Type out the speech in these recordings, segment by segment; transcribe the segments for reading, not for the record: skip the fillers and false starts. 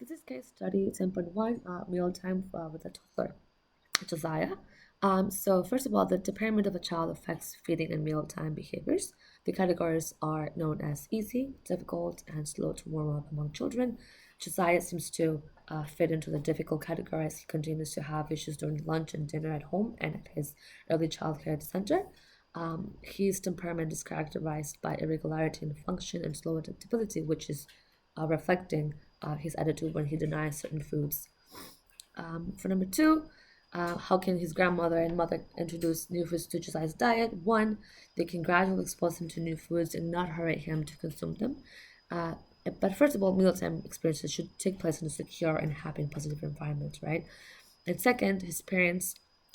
This is case study 10.1, mealtime with a toddler, Josiah. So first of all, the temperament of a child affects feeding and mealtime behaviors. The categories are known as easy, difficult, and slow to warm up among children. Josiah seems to fit into the difficult category as he continues to have issues during lunch and dinner at home and at his early childcare center. His temperament is characterized by irregularity in function and slow adaptability, which is reflecting his attitude when he denies certain foods. For number two, how can his grandmother and mother introduce new foods to Josiah's diet? One, they can gradually expose him to new foods and not hurry him to consume them. Uh, but first of all, mealtime experiences should take place in a secure and happy and positive environment, right? And second, his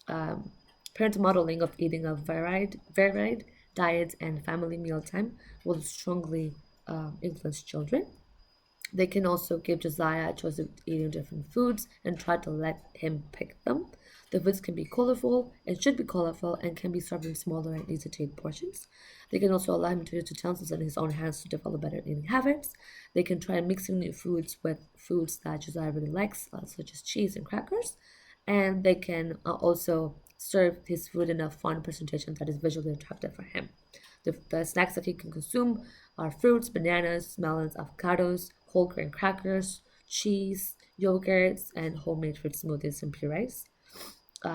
um, parents' modeling of eating a varied diet and family mealtime will strongly influence children. They can also give Josiah a choice of eating different foods and try to let him pick them. The foods can be colorful and should be colorful and can be served in smaller and easy to eat portions. They can also allow him to use utensils in his own hands to develop better eating habits. They can try mixing new foods with foods that Josiah really likes, such as cheese and crackers. And they can also serve his food in a fun presentation that is visually attractive for him. The snacks that he can consume are fruits, bananas, melons, avocados, whole grain crackers, cheese, yogurts, and homemade fruit smoothies and purees,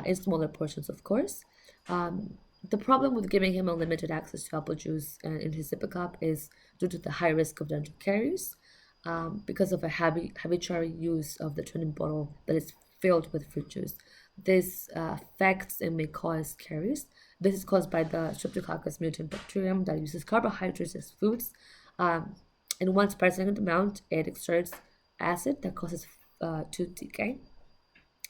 in smaller portions, of course. The problem with giving him unlimited access to apple juice in his sippy cup is due to the high risk of dental caries because of a habitual use of the training bottle that is filled with fruit juice. This affects and may cause caries. This is caused by the Streptococcus mutant bacterium that uses carbohydrates as foods. Um, in one significant amount, it exerts acid that causes tooth decay.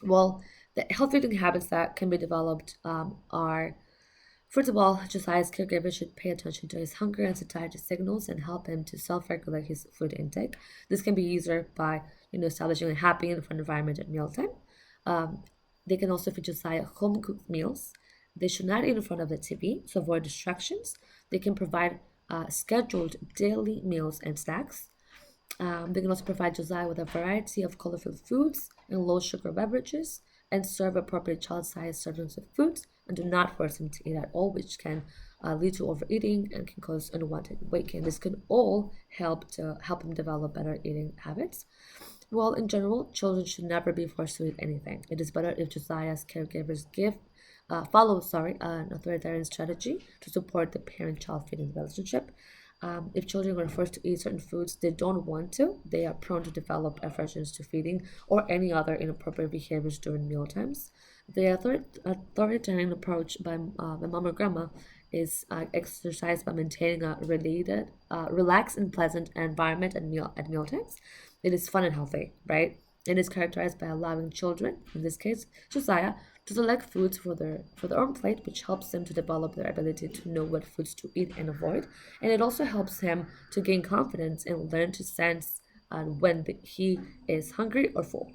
Well, the healthy eating habits that can be developed are, first of all, Josiah's caregiver should pay attention to his hunger and satiety signals and help him to self-regulate his food intake. This can be easier by, establishing a happy and fun environment at mealtime. Um, they can also feed Josiah home-cooked meals. They should not eat in front of the TV to avoid distractions. They can provide scheduled daily meals and snacks. They can also provide Josiah with a variety of colorful foods and low sugar beverages and serve appropriate child sized servings of foods and do not force him to eat at all, which can lead to overeating and can cause unwanted weight gain. This can all help him develop better eating habits. Well, in general, children should never be forced to eat anything. It is better if Josiah's caregivers follow, an authoritarian strategy to support the parent-child feeding relationship. If children are forced to eat certain foods they don't want to, they are prone to develop aversions to feeding or any other inappropriate behaviors during meal times. The authoritarian approach by my mom or grandma is exercised by maintaining a relaxed and pleasant environment at meal times. It is fun and healthy, right? It is characterized by allowing children, in this case Josiah, to select foods for their own plate, which helps them to develop their ability to know what foods to eat and avoid. And it also helps him to gain confidence and learn to sense when he is hungry or full.